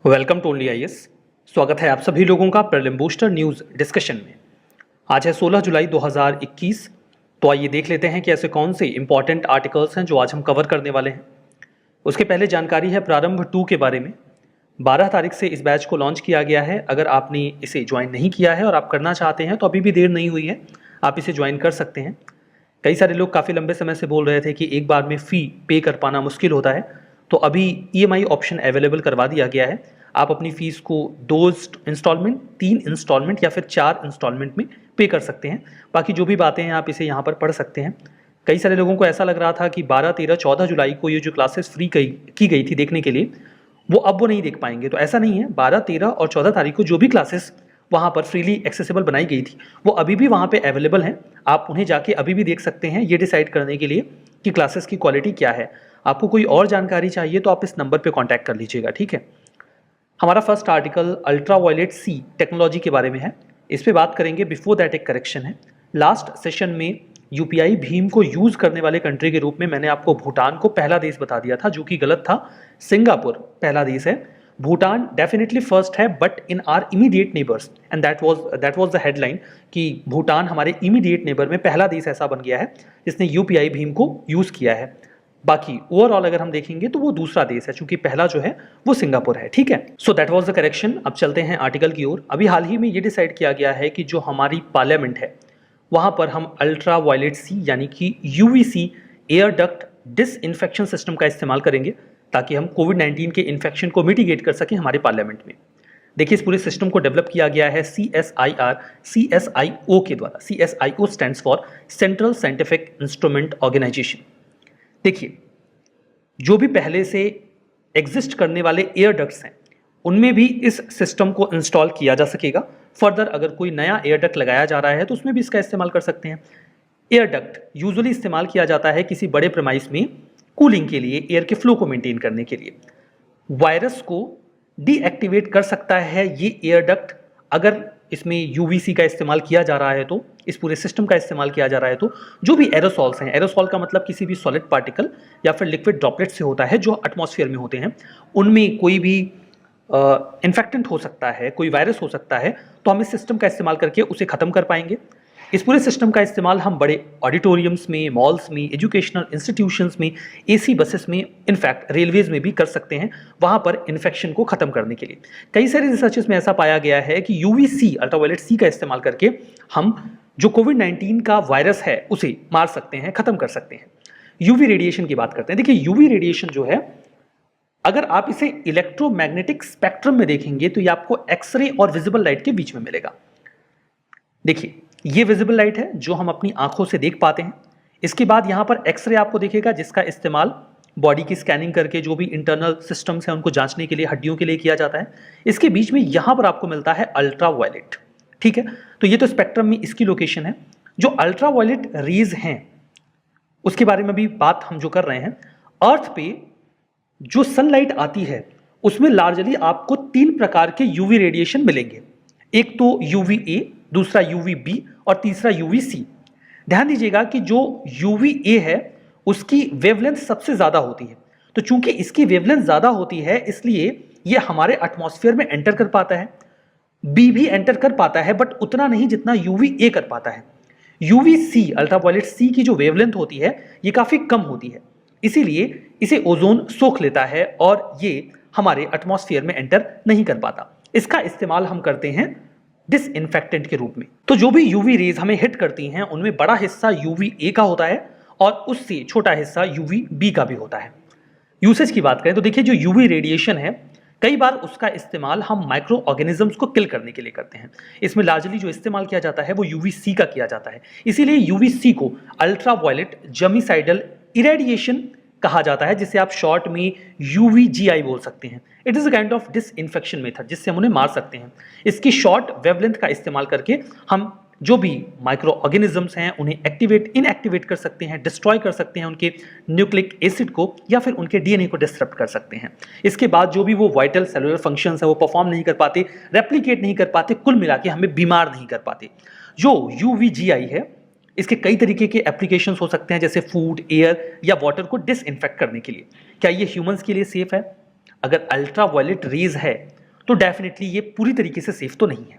Welcome to only IAS. स्वागत है आप सभी लोगों का प्रीलिम बूस्टर न्यूज़ डिस्कशन में। आज है 16 जुलाई 2021। तो आइए देख लेते हैं कि ऐसे कौन से इंपॉर्टेंट आर्टिकल्स हैं जो आज हम कवर करने वाले हैं। उसके पहले जानकारी है प्रारंभ 2 के बारे में। 12 तारीख से इस बैच को लॉन्च किया गया है। अगर आपने इसे ज्वाइन नहीं किया है और आप करना चाहते हैं तो अभी भी देर नहीं हुई है, आप इसे ज्वाइन कर सकते हैं। कई सारे लोग काफ़ी लंबे समय से बोल रहे थे कि एक बार में फ़ी पे कर पाना मुश्किल होता है, तो अभी ईएमआई ऑप्शन अवेलेबल करवा दिया गया है। आप अपनी फ़ीस को 2 इंस्टॉलमेंट, 3 इंस्टॉलमेंट या फिर 4 इंस्टॉलमेंट में पे कर सकते हैं। बाकी जो भी बातें हैं आप इसे यहाँ पर पढ़ सकते हैं। कई सारे लोगों को ऐसा लग रहा था कि 12, 13, 14 जुलाई को ये जो क्लासेस फ्री की गई थी देखने के लिए, वो नहीं देख पाएंगे। तो ऐसा नहीं है, 12, 13 और 14 तारीख को जो भी क्लासेस वहाँ पर फ्रीली एक्सेसिबल बनाई गई थी वो अभी भी वहाँ पे अवेलेबल हैं। आप उन्हें जाके अभी भी देख सकते हैं, ये डिसाइड करने के लिए कि क्लासेस की क्वालिटी क्या है। आपको कोई और जानकारी चाहिए तो आप इस नंबर पे कांटेक्ट कर लीजिएगा, ठीक है। हमारा फर्स्ट आर्टिकल अल्ट्रा वायलेट सी टेक्नोलॉजी के बारे में है। इस पे बात करेंगे। बिफोर दैट एक करेक्शन है। लास्ट सेशन में यूपीआई भीम को यूज करने वाले कंट्री के रूप में मैंने आपको भूटान को पहला देश बता दिया था, जो कि गलत था। सिंगापुर पहला देश है, भूटान डेफिनेटली फर्स्ट है, but in are immediate neighbours and that was the headline कि भूटान हमारे इमीडिएट नेबर में पहला देश ऐसा बन गया है जिसने यूपीआई भीम को यूज किया है। बाकी ओवरऑल अगर हम देखेंगे तो वो दूसरा देश है, चूंकि पहला जो है वो सिंगापुर है, ठीक है। So that was the correction. अब चलते हैं आर्टिकल की ओर। अभी हाल ही में ये डिसाइड किया गया है कि जो हमारी पार्लियामेंट है वहां पर हम अल्ट्रा वायलेट सी यानी कि UVC air duct disinfection system का इस्तेमाल करेंगे ताकि हम कोविड-19 के इन्फेक्शन को मिटिगेट कर सकें हमारे पार्लियामेंट में। देखिए, इस पूरे सिस्टम को डेवलप किया गया है CSIRO के द्वारा। CSIO stands for central scientific instrument organisation. देखिए, जो भी पहले से एग्जिस्ट करने एयर डक्ट्स हैं उनमें भी इस सिस्टम को इंस्टॉल किया जा सकेगा। फर्दर अगर कोई नया एयर डक्ट लगाया जा रहा है तो उसमें भी इसका इस्तेमाल कर सकते हैं। एयर डक्ट यूजुअली इस्तेमाल किया जाता है किसी बड़े प्रेमाइस में कूलिंग के लिए, एयर के फ्लो को मेंटेन करने के लिए। वायरस को डीएक्टिवेट कर सकता है ये एयर डक्ट। अगर इसमें यूवीसी का इस्तेमाल किया जा रहा है तो, इस पूरे सिस्टम का इस्तेमाल किया जा रहा है तो जो भी एरोसॉल्स हैं, एरोसॉल का मतलब किसी भी सॉलिड पार्टिकल या फिर लिक्विड ड्रॉपलेट से होता है जो एटमॉस्फेयर में होते हैं, उनमें कोई भी इन्फेक्टेंट हो सकता है, कोई वायरस हो सकता है, तो हम इस सिस्टम का इस्तेमाल करके उसे खत्म कर पाएंगे। इस पूरे सिस्टम का इस्तेमाल हम बड़े ऑडिटोरियम्स में, मॉल्स में, एजुकेशनल इंस्टीट्यूशंस में, एसी बसेस में, इनफैक्ट रेलवेज में भी कर सकते हैं, वहां पर इन्फेक्शन को खत्म करने के लिए। कई सारे रिसर्चेस में ऐसा पाया गया है कि यूवीसी अल्ट्रावायलेट सी का इस्तेमाल करके हम जो कोविड-19 का वायरस है उसे मार सकते हैं, खत्म कर सकते हैं। यूवी रेडिएशन की बात करते हैं। देखिए, यूवी रेडिएशन जो है, अगर आप इसे इलेक्ट्रोमैग्नेटिक स्पेक्ट्रम में देखेंगे तो ये आपको एक्सरे और विजिबल लाइट के बीच में मिलेगा। देखिए, ये विजिबल लाइट है जो हम अपनी आंखों से देख पाते हैं। इसके बाद यहाँ पर एक्सरे आपको दिखेगा जिसका इस्तेमाल बॉडी की स्कैनिंग करके जो भी इंटरनल सिस्टम्स हैं उनको जांचने के लिए, हड्डियों के लिए किया जाता है। इसके बीच में यहाँ पर आपको मिलता है अल्ट्रा वायलेट, ठीक है। तो ये तो स्पेक्ट्रम में इसकी लोकेशन है। जो अल्ट्रा वायलेट रेज हैं उसके बारे में भी बात हम जो कर रहे हैं, अर्थ पे जो सनलाइट आती है उसमें लार्जली आपको 3 प्रकार के यूवी रेडिएशन मिलेंगे। एक तो UVA, दूसरा UVB और तीसरा UVC। ध्यान दीजिएगा कि जो UVA है उसकी वेवलेंथ सबसे ज्यादा होती है। तो चूंकि इसकी वेवलेंथ ज्यादा होती है इसलिए ये हमारे एटमॉस्फेयर में एंटर कर पाता है। B भी एंटर कर पाता है बट उतना नहीं जितना UVA कर पाता है। UVC अल्ट्रावायलेट सी की जो वेवलेंथ होती है ये काफी कम होती है, इसीलिए इसे ओजोन सोख लेता है और ये हमारे एटमॉस्फेयर में एंटर नहीं कर पाता। इसका इस्तेमाल हम करते हैं डिसइंफेक्टेंट के रूप में। तो जो भी यूवी रेज हमें हिट करती हैं उनमें बड़ा हिस्सा UVA का होता है और उससे छोटा हिस्सा UVB का भी होता है। यूसेज की बात करें तो देखिए, जो यूवी रेडिएशन है कई बार उसका इस्तेमाल हम माइक्रो ऑर्गेनिजम्स को किल करने के लिए करते हैं। इसमें लार्जली जो इस्तेमाल किया जाता है वो UVC का किया जाता है। इसीलिए UVC को अल्ट्रा वायलेट जर्मिसाइडल इरेडिएशन कहा जाता है, जिसे आप शॉर्ट में UVGI बोल सकते हैं। It is a kind of disinfection method जिससे हम उन्हें मार सकते हैं। इसकी शॉर्ट वेवलेंथ का इस्तेमाल करके हम जो भी माइक्रो ऑर्गेनिजम्स हैं उन्हें इनएक्टिवेट कर सकते हैं, डिस्ट्रॉय कर सकते हैं, उनके न्यूक्लिक एसिड को या फिर उनके DNA को डिस्टर्ब कर सकते हैं। इसके बाद जो भी वो वाइटल सेलुलर फंक्शंस है वो परफॉर्म नहीं कर पाते, रेप्लिकेट नहीं कर पाते, कुल मिला के हमें बीमार नहीं कर पाते। जो UVGI है इसके कई तरीके के एप्लीकेशंस हो सकते हैं, जैसे फूड, एयर या वाटर को डिसइंफेक्ट करने के लिए। क्या ये ह्यूमंस के लिए सेफ है? अगर अल्ट्रा वायलेट रेज है तो डेफिनेटली ये पूरी तरीके से सेफ तो नहीं है।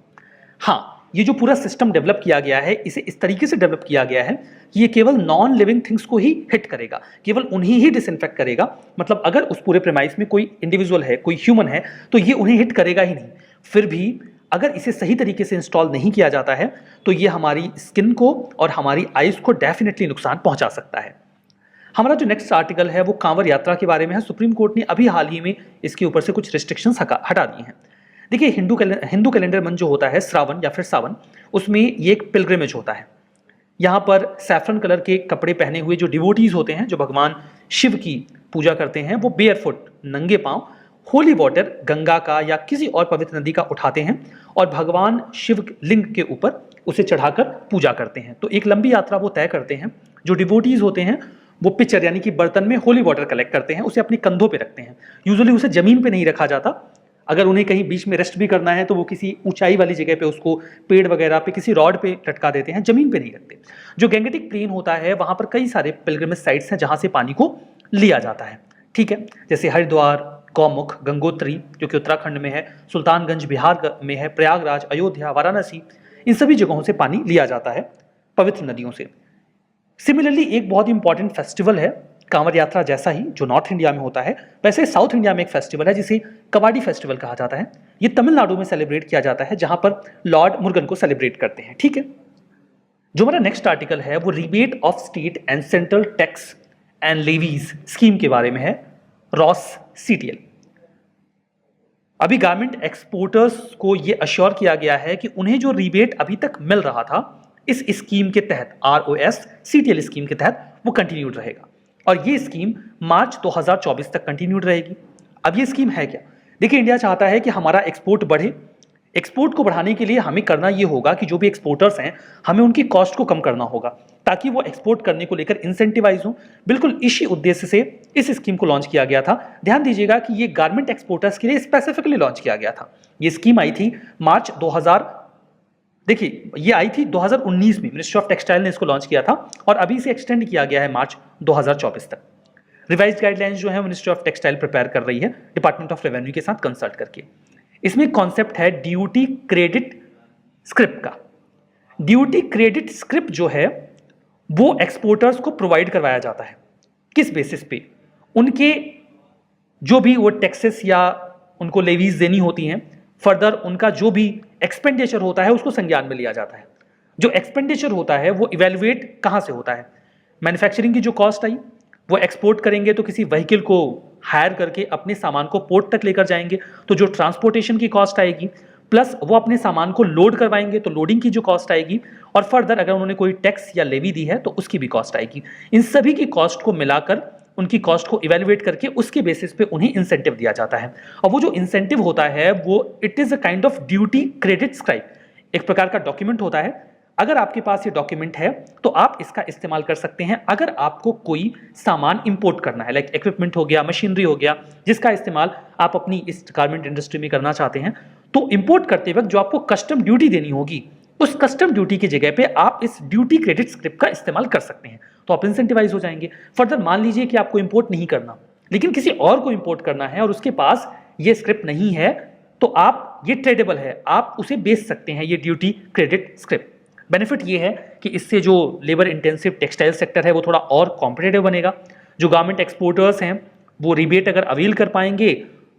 हाँ, ये जो पूरा सिस्टम डेवलप किया गया है, इसे इस तरीके से डेवलप किया गया है कि ये केवल नॉन लिविंग थिंग्स को ही हिट करेगा, केवल उन्हें ही डिसइंफेक्ट करेगा। मतलब अगर उस पूरे प्रेमाइस में कोई इंडिविजुअल है, कोई ह्यूमन है, तो ये उन्हें हिट करेगा ही नहीं। फिर भी अगर इसे सही तरीके से इंस्टॉल नहीं किया जाता है तो ये हमारी स्किन को और हमारी आइज को डेफिनेटली नुकसान पहुंचा सकता है। हमारा जो नेक्स्ट आर्टिकल है वो कांवर यात्रा के बारे में है। सुप्रीम कोर्ट ने अभी हाल ही में इसके ऊपर से कुछ रिस्ट्रिक्शंस हटा दिए हैं। देखिए, हिंदू कैलेंडर मंथ जो होता है श्रावण या फिर सावन, उसमें ये एक पिलग्रिमेज होता है। यहाँ पर सैफरन कलर के कपड़े पहने हुए जो डिवोटीज होते हैं, जो भगवान शिव की पूजा करते हैं, वो बेयरफुट नंगे पांव होली वाटर गंगा का या किसी और पवित्र नदी का उठाते हैं और भगवान शिव लिंग के ऊपर उसे चढ़ाकर पूजा करते हैं। तो एक लंबी यात्रा वो तय करते हैं। जो डिवोटीज होते हैं वो पिचर यानी कि बर्तन में होली वाटर कलेक्ट करते हैं, उसे अपने कंधों पे रखते हैं। यूजुअली उसे जमीन पे नहीं रखा जाता। अगर उन्हें कहीं बीच में रेस्ट भी करना है तो वो किसी ऊंचाई वाली जगह पे उसको पेड़ वगैरह पे किसी रॉड पे लटका देते हैं, जमीन पे नहीं रखते। जो गैंगेटिक प्लेन होता है वहां पर कई सारे पिलग्रिमेज साइट्स हैं जहां से पानी को लिया जाता है। ठीक है, जैसे हरिद्वार, गौमुख, गंगोत्री जो कि उत्तराखंड में है, सुल्तानगंज बिहार में है, प्रयागराज, अयोध्या, वाराणसी, इन सभी जगहों से पानी लिया जाता है पवित्र नदियों से। सिमिलरली एक बहुत इंपॉर्टेंट फेस्टिवल है कांवर यात्रा, जैसा ही जो नॉर्थ इंडिया में होता है वैसे साउथ इंडिया में एक फेस्टिवल है जिसे कवाडी फेस्टिवल कहा जाता है। ये तमिलनाडु में सेलिब्रेट किया जाता है जहां पर लॉर्ड मुरुगन को सेलिब्रेट करते हैं। ठीक है, जो हमारा नेक्स्ट आर्टिकल है वो rebate of state and central tax and levies scheme के बारे में है, रॉस सीटीएल। अभी गारमेंट एक्सपोर्टर्स को यह अश्योर किया गया है कि उन्हें जो रिबेट अभी तक मिल रहा था इस स्कीम के तहत, ROS CTL स्कीम के तहत, वो कंटिन्यूड रहेगा और ये स्कीम मार्च 2024 तक कंटिन्यूड रहेगी। अब ये स्कीम है क्या? देखिए, इंडिया चाहता है कि हमारा एक्सपोर्ट बढ़े। एक्सपोर्ट को बढ़ाने के लिए हमें करना ये होगा कि जो भी एक्सपोर्टर्स हैं हमें उनकी कॉस्ट को कम करना होगा ताकि वो एक्सपोर्ट करने को लेकर इंसेंटिवाइज हो। बिल्कुल इसी उद्देश्य से इस स्कीम को लॉन्च किया गया था। ध्यान दीजिएगा कि ये गारमेंट एक्सपोर्टर्स के लिए स्पेसिफिकली लॉन्च किया गया था। ये स्कीम आई थी मार्च 2019 में, मिनिस्ट्री ऑफ टेक्सटाइल ने इसको लॉन्च किया था और अभी से एक्सटेंड किया गया है मार्च 2024 तक। रिवाइज्ड गाइडलाइंस जो है मिनिस्ट्री ऑफ टेक्सटाइल प्रिपेयर कर रही है डिपार्टमेंट ऑफ रेवेन्यू के साथ कंसल्ट करके। इसमें कॉन्सेप्ट है ड्यूटी क्रेडिट स्क्रिप्ट का। ड्यूटी क्रेडिट स्क्रिप्ट जो है वो एक्सपोर्टर्स को प्रोवाइड करवाया जाता है। किस बेसिस पे? उनके जो भी वो टैक्सेस या उनको लेवीज देनी होती हैं, फर्दर उनका जो भी एक्सपेंडिचर होता है उसको संज्ञान में लिया जाता है। जो एक्सपेंडिचर होता है वो इवेल्युएट कहां से होता है? मैन्युफैक्चरिंग की जो कॉस्ट आई, वो एक्सपोर्ट करेंगे तो किसी व्हीकल को हायर करके अपने सामान को पोर्ट तक लेकर जाएंगे तो जो ट्रांसपोर्टेशन की कॉस्ट आएगी, प्लस वो अपने सामान को लोड करवाएंगे तो लोडिंग की जो कॉस्ट आएगी, और फर्दर अगर उन्होंने कोई टैक्स या लेवी दी है तो उसकी भी कॉस्ट आएगी। इन सभी की कॉस्ट को मिलाकर उनकी कॉस्ट को इवेल्युएट करके उसके बेसिस पे उन्हें इंसेंटिव दिया जाता है। और वो जो इंसेंटिव होता है वो it is a kind of duty credit scribe, एक प्रकार का डॉक्यूमेंट होता है। अगर आपके पास ये डॉक्यूमेंट है तो आप इसका इस्तेमाल कर सकते हैं अगर आपको कोई सामान इंपोर्ट करना है, लाइक इक्विपमेंट हो गया, मशीनरी हो गया, जिसका इस्तेमाल आप अपनी इस गारमेंट इंडस्ट्री में करना चाहते हैं। तो इंपोर्ट करते वक्त जो आपको कस्टम ड्यूटी देनी होगी, उस कस्टम ड्यूटी की जगह पे आप इस ड्यूटी क्रेडिट स्क्रिप्ट का इस्तेमाल कर सकते हैं, तो आप इंसेंटिवाइज हो जाएंगे। फर्दर मान लीजिए कि आपको इंपोर्ट नहीं करना लेकिन किसी और को इंपोर्ट करना है और उसके पास ये स्क्रिप्ट नहीं है, तो आप, ये ट्रेडेबल है, आप उसे बेच सकते हैं ये ड्यूटी क्रेडिट स्क्रिप्ट। बेनिफिट ये है कि इससे जो लेबर इंटेंसिव टेक्सटाइल सेक्टर है वो थोड़ा और कॉम्पिटिटिव बनेगा। जो गारमेंट एक्सपोर्टर्स हैं वो रिबेट अगर अवेल कर पाएंगे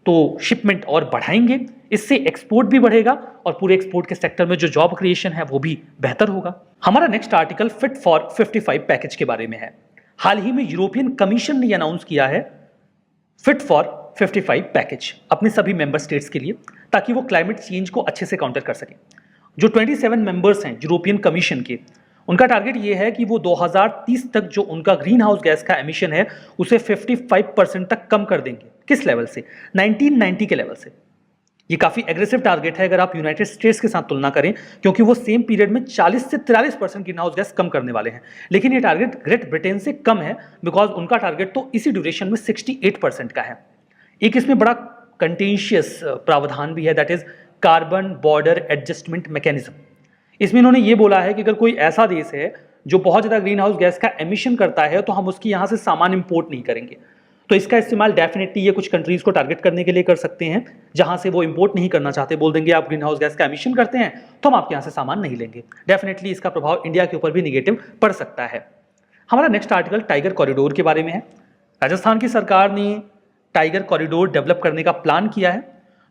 तो शिपमेंट और बढ़ाएंगे, इससे एक्सपोर्ट भी बढ़ेगा और पूरे एक्सपोर्ट के सेक्टर में जो जॉब क्रिएशन है वो भी बेहतर होगा। हमारा next article fit for 55 package के बारे में है। हाल ही में यूरोपियन कमीशन ने अनाउंस किया है फिट फॉर 55 पैकेज अपने सभी मेंबर स्टेट्स के लिए, ताकि वो क्लाइमेट चेंज को अच्छे से काउंटर कर सकें। जो 27 मेंबर्स हैं यूरोपियन कमीशन के, उनका टारगेट ये है कि वो 2030 तक जो उनका ग्रीन हाउस गैस का एमिशन है उसे 55% तक कम कर देंगे। किस लेवल से? 1990 के लेवल से। ये काफी एग्रेसिव टारगेट है अगर आप यूनाइटेड स्टेट्स के साथ तुलना करें, क्योंकि वो सेम पीरियड में 40 से 43% ग्रीन हाउस गैस कम करने वाले हैं। लेकिन ये टारगेट ग्रेट ब्रिटेन से कम है, बिकॉज उनका टारगेट तो इसी ड्यूरेशन में 68% का है। एक इसमें बड़ा कंटेंशियस प्रावधान भी है, that is carbon border adjustment mechanism. इसमें इन्होंने ये बोला है कि अगर कोई ऐसा देश है जो बहुत ज़्यादा ग्रीन हाउस गैस का एमिशन करता है तो हम उसकी यहाँ से सामान इंपोर्ट नहीं करेंगे। तो इसका इस्तेमाल डेफिनेटली ये कुछ कंट्रीज को टारगेट करने के लिए कर सकते हैं जहां से वो इंपोर्ट नहीं करना चाहते, बोल देंगे आप ग्रीन हाउस गैस का एमिशन करते हैं तो हम आपके यहाँ से सामान नहीं लेंगे। डेफिनेटली इसका प्रभाव इंडिया के ऊपर भी निगेटिव पड़ सकता है। हमारा नेक्स्ट आर्टिकल टाइगर कॉरिडोर के बारे में है। राजस्थान की सरकार ने टाइगर कॉरिडोर डेवलप करने का प्लान किया है,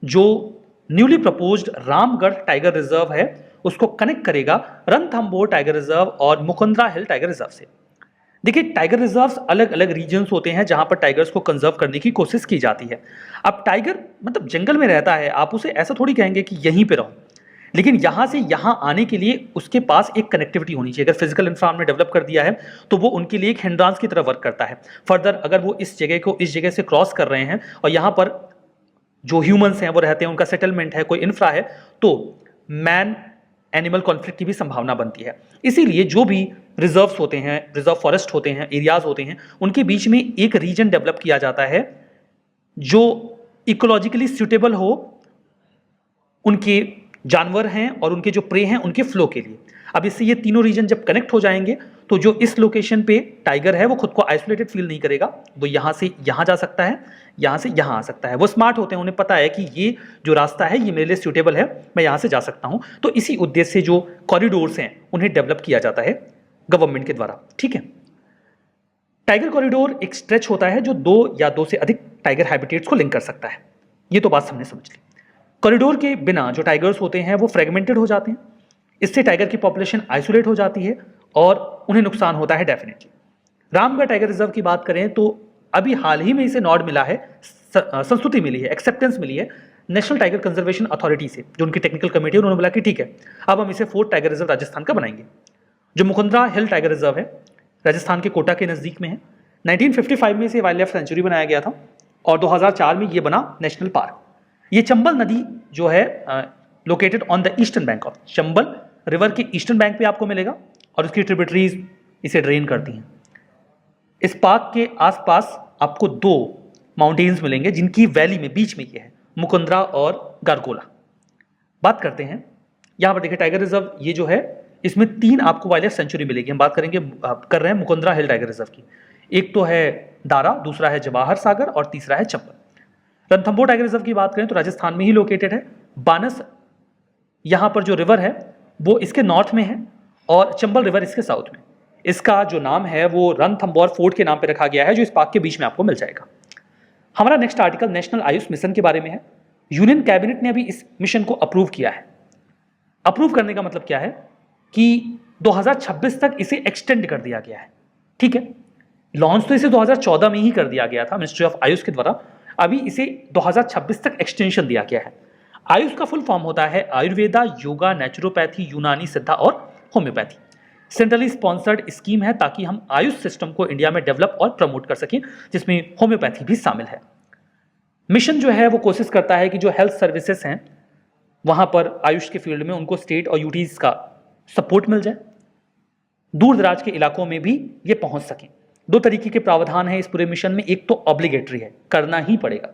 जो newly proposed Ramgarh tiger reserve है उसको कनेक्ट करेगा रणथंभौर टाइगर रिजर्व और मुकुंदरा हिल टाइगर रिजर्व से। देखिए, टाइगर रिजर्व्स अलग अलग रीजन्स होते हैं जहां पर टाइगर्स को कंजर्व करने की कोशिश की जाती है। अब टाइगर मतलब जंगल में रहता है, आप उसे ऐसा थोड़ी कहेंगे कि यहीं पे रहो, लेकिन यहां से यहां आने के लिए उसके पास एक कनेक्टिविटी होनी चाहिए। अगर फिजिकल इंफ्रास्ट्रक्चर में डेवलप कर दिया है तो वो उनके लिए एक हिंड्रांस की तरह वर्क करता है। फर्दर अगर वो इस जगह को इस जगह से क्रॉस कर रहे हैं और यहाँ पर जो ह्यूमंस हैं वो रहते हैं, उनका सेटलमेंट है, कोई इंफ्रा है, तो मैन एनिमल कॉन्फ्लिक्ट की भी संभावना बनती है। इसीलिए जो भी रिजर्व्स होते हैं, रिजर्व फॉरेस्ट होते हैं, एरियाज होते हैं, उनके बीच में एक रीजन डेवलप किया जाता है जो इकोलॉजिकली सूटेबल हो उनके जानवर हैं और उनके जो प्रे हैं उनके फ्लो के लिए। अब इससे ये तीनों रीजन जब कनेक्ट हो जाएंगे तो जो इस लोकेशन पे टाइगर है वो खुद को आइसोलेटेड फील नहीं करेगा, वो यहाँ से यहाँ जा सकता है, यहाँ से यहाँ आ सकता है। वो स्मार्ट होते हैं, उन्हें पता है कि ये जो रास्ता है ये मेरे लिए सूटेबल है, मैं यहाँ से जा सकता हूँ। तो इसी उद्देश्य से जो कॉरिडोर्स हैं उन्हें डेवलप किया जाता है गवर्नमेंट के द्वारा। ठीक है, टाइगर कॉरिडोर एक स्ट्रेच होता है जो 2 या 2 से अधिक टाइगर हैबिटेट्स को लिंक कर सकता है। ये तो बात हमने समझ ली। कॉरिडोर के बिना जो टाइगर्स होते हैं वो फ्रेगमेंटेड हो जाते हैं, इससे टाइगर की पॉपुलेशन आइसोलेट हो जाती है और उन्हें नुकसान होता है डेफिनेटली। रामगढ़ टाइगर रिजर्व की बात करें तो अभी हाल ही में इसे नॉड मिला है, संस्तुति मिली है, एक्सेप्टेंस मिली है नेशनल टाइगर कंजर्वेशन अथॉरिटी से, जो उनकी टेक्निकल कमेटी है। उन्होंने बोला कि ठीक है, अब हम इसे 4th टाइगर रिजर्व राजस्थान का बनाएंगे। जो मुकुंदरा हिल टाइगर रिजर्व है राजस्थान के कोटा के नज़दीक में है। 1955 में इसे वाइल्ड लाइफ सेंचुरी बनाया गया था और 2004 में ये बना नेशनल पार्क। ये चंबल नदी जो है located on the eastern bank of Chambal river के ईस्टर्न बैंक पे आपको मिलेगा और उसकी ट्रिब्यूटरीज इसे ड्रेन करती हैं। इस पार्क के आसपास आपको 2 माउंटेन्स मिलेंगे जिनकी वैली में बीच में ये है, मुकुंदरा और गारगोला। बात करते हैं यहाँ पर, देखिए टाइगर रिजर्व ये जो है इसमें 3 आपको वाइल्ड लाइफ सेंचुरी मिलेगी। हम बात कर रहे हैं मुकुंदरा हिल टाइगर रिजर्व की। एक तो है दारा, दूसरा है जवाहर सागर और तीसरा है चंबल। रणथंभौर टाइगर रिजर्व की बात करें तो राजस्थान में ही लोकेटेड है। बानस यहाँ पर जो रिवर है वो इसके नॉर्थ में है और चंबल रिवर इसके साउथ में। इसका जो नाम है वो रणथंभौर फोर्ट के नाम पे रखा गया है, जो इस पार्क के बीच में आपको मिल जाएगा। हमारा next article national Ayush mission के बारे में है। यूनियन कैबिनेट ने अभी इस मिशन को अप्रूव किया है। अप्रूव करने का मतलब क्या है कि 2026 तक इसे एक्सटेंड कर दिया गया है। ठीक है, लॉन्च तो इसे 2014 में ही कर दिया गया था मिनिस्ट्री ऑफ आयुष के द्वारा, अभी इसे 2026 तक एक्सटेंशन दिया गया है। आयुष का फुल फॉर्म होता है आयुर्वेदा, योगा, नेचुरोपैथी, यूनानी सिद्धा और होम्योपैथी। सेंट्रली स्पॉन्सर्ड स्कीम है ताकि हम आयुष सिस्टम को इंडिया में डेवलप और प्रमोट कर सकें, जिसमें होम्योपैथी भी शामिल है। मिशन जो है वो कोशिश करता है कि जो हेल्थ सर्विसेज हैं वहां पर आयुष के फील्ड में उनको स्टेट और यूटीज का सपोर्ट मिल जाए, दूर दराज के इलाकों में भी ये पहुंच सकें। 2 तरीके के प्रावधान है इस पूरे मिशन में। एक तो ऑब्लिगेटरी है, करना ही पड़ेगा,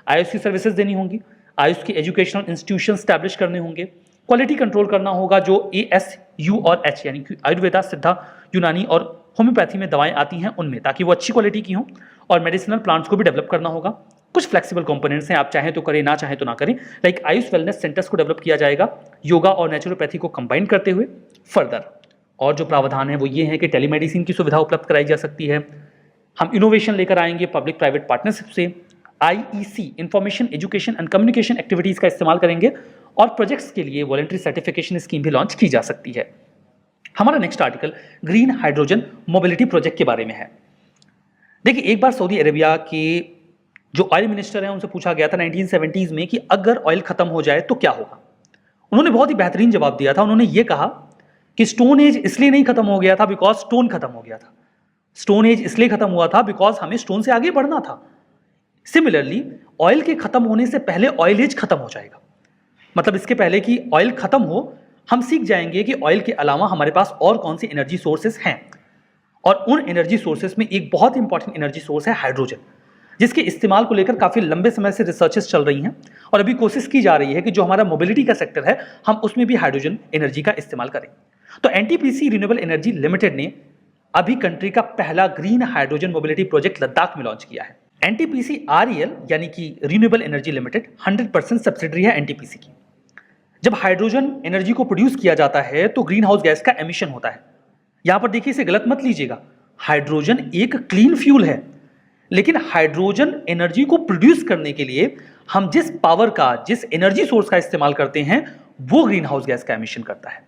आयुष की सर्विसेज देनी होंगी, आयुष के एजुकेशनल इंस्टीट्यूशन स्टैब्लिश करने होंगे, क्वालिटी कंट्रोल करना होगा, जो ASU और H यानी कि आयुर्वेदा, सिद्धा, यूनानी और होम्योपैथी में दवाएं आती हैं उनमें, ताकि वो अच्छी क्वालिटी की हों, और मेडिसिनल प्लांट्स को भी डेवलप करना होगा। कुछ फ्लेक्सिबल कंपोनेंट्स हैं, आप चाहें तो करें, ना चाहें तो ना करें। लाइक आयुष वेलनेस सेंटर्स को डेवलप किया जाएगा योगा और नेचुरोपैथी को कंबाइन करते हुए। फर्दर और जो प्रावधान है वो ये है कि टेलीमेडिसिन की सुविधा उपलब्ध कराई जा सकती है। हम इनोवेशन लेकर आएंगे पब्लिक प्राइवेट पार्टनरशिप से। IEC information education and communication activities का इस्तेमाल करेंगे और प्रोजेक्ट्स के लिए वॉलंटरी सर्टिफिकेशन स्कीम भी लॉन्च की जा सकती है। हमारा next article green hydrogen mobility project के बारे में है। देखिए, एक बार सऊदी अरेबिया के जो ऑयल मिनिस्टर हैं उनसे पूछा गया था 1970s में कि अगर ऑयल खत्म हो जाए तो क्या होगा। उन्होंने बहुत ही बेहतरीन जवाब दिया था। उन्होंने ये कहा कि स्टोन एज इसलिए नहीं खत्म हो गया था बिकॉज स्टोन खत्म हो गया था। स्टोन एज इसलिए खत्म हुआ था बिकॉज हमें स्टोन से आगे बढ़ना था। सिमिलरली ऑयल के खत्म होने से पहले ऑयल एज खत्म हो जाएगा। मतलब इसके पहले कि ऑयल खत्म हो हम सीख जाएंगे कि ऑयल के अलावा हमारे पास और कौन सी एनर्जी सोर्सेस हैं, और उन एनर्जी सोर्सेस में एक बहुत इंपॉर्टेंट एनर्जी सोर्स है हाइड्रोजन, जिसके इस्तेमाल को लेकर काफ़ी लंबे समय से रिसर्चेस चल रही हैं और अभी कोशिश की जा रही है कि जो हमारा मोबिलिटी का सेक्टर है हम उसमें भी हाइड्रोजन एनर्जी का इस्तेमाल करें। तो NTPC रिन्यूएबल एनर्जी लिमिटेड ने अभी कंट्री का पहला green hydrogen mobility project Ladakh में लॉन्च किया है। एनटीपीसी आरईएल यानी कि रिन्यूएबल एनर्जी लिमिटेड 100% सब्सिडरी है एनटीपीसी की। जब हाइड्रोजन एनर्जी को प्रोड्यूस किया जाता है तो ग्रीन हाउस गैस का एमिशन होता है। यहां पर देखिए, इसे गलत मत लीजिएगा, हाइड्रोजन एक क्लीन फ्यूल है, लेकिन हाइड्रोजन एनर्जी को प्रोड्यूस करने के लिए हम जिस पावर का, जिस एनर्जी सोर्स का इस्तेमाल करते हैं वो ग्रीन हाउस गैस का एमिशन करता है।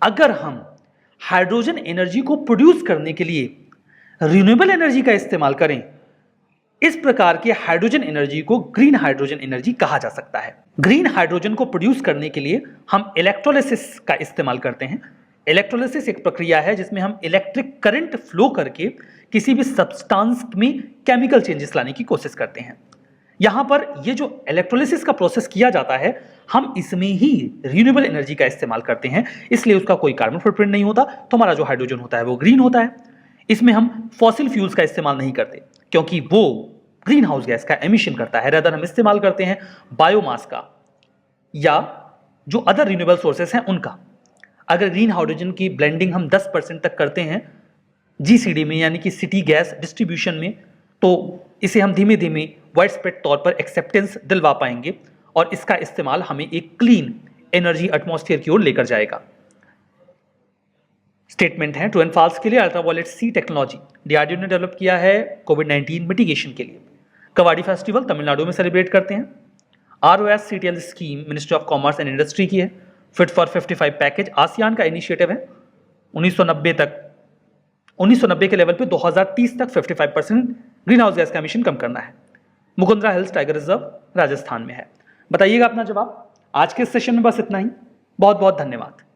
अगर हम हाइड्रोजन एनर्जी को प्रोड्यूस करने के लिए रिन्यूएबल एनर्जी का इस्तेमाल करें, इस प्रकार के हाइड्रोजन एनर्जी को ग्रीन हाइड्रोजन एनर्जी कहा जा सकता है। ग्रीन हाइड्रोजन को प्रोड्यूस करने के लिए हम इलेक्ट्रोलिसिस का इस्तेमाल करते हैं। इलेक्ट्रोलिसिस एक प्रक्रिया है जिसमें हम इलेक्ट्रिक करंट फ्लो करके किसी भी सब्सटेंस में केमिकल चेंजेस लाने की कोशिश करते हैं। यहां पर ये जो इलेक्ट्रोलिसिस का प्रोसेस किया जाता है, हम इसमें ही रिन्यूएबल एनर्जी का इस्तेमाल करते हैं, इसलिए उसका कोई कार्बन फुटप्रिंट नहीं होता, तो हमारा जो हाइड्रोजन होता है वो ग्रीन होता है। इसमें हम फॉसिल फ्यूल्स का इस्तेमाल नहीं करते क्योंकि वो ग्रीन हाउस गैस का एमिशन करता है। रादर हम इस्तेमाल करते हैं बायोमास का या जो अदर रिन्यूएबल सोर्सेस हैं उनका। अगर ग्रीन हाइड्रोजन की ब्लेंडिंग हम 10% तक करते हैं जीसीडी में, यानी कि सिटी गैस डिस्ट्रीब्यूशन में, तो इसे हम धीमे धीमे वाइड स्प्रेड तौर पर एक्सेप्टेंस दिलवा पाएंगे और इसका इस्तेमाल हमें एक क्लीन एनर्जी एटमॉस्फेयर की ओर लेकर जाएगा। स्टेटमेंट है ट्रू एंड फॉल्स के लिए। अल्ट्रावायलेट सी टेक्नोलॉजी डीआरडीओ ने डेवलप किया है कोविड-19 मिटिगेशन के लिए। कवाड़ी फेस्टिवल तमिलनाडु में सेलिब्रेट करते हैं। ROS CTL scheme ministry of commerce and industry की है। फिट फॉर 55 पैकेज आसियान का इनिशिएटिव है। 1990 के लेवल पे 2030 तक 55% ग्रीन हाउस गैस का एमिशन कम करना है। Mukundra hills tiger reserve Rajasthan में है। बताइएगा अपना जवाब। आज के सेशन में बस इतना ही। बहुत बहुत धन्यवाद।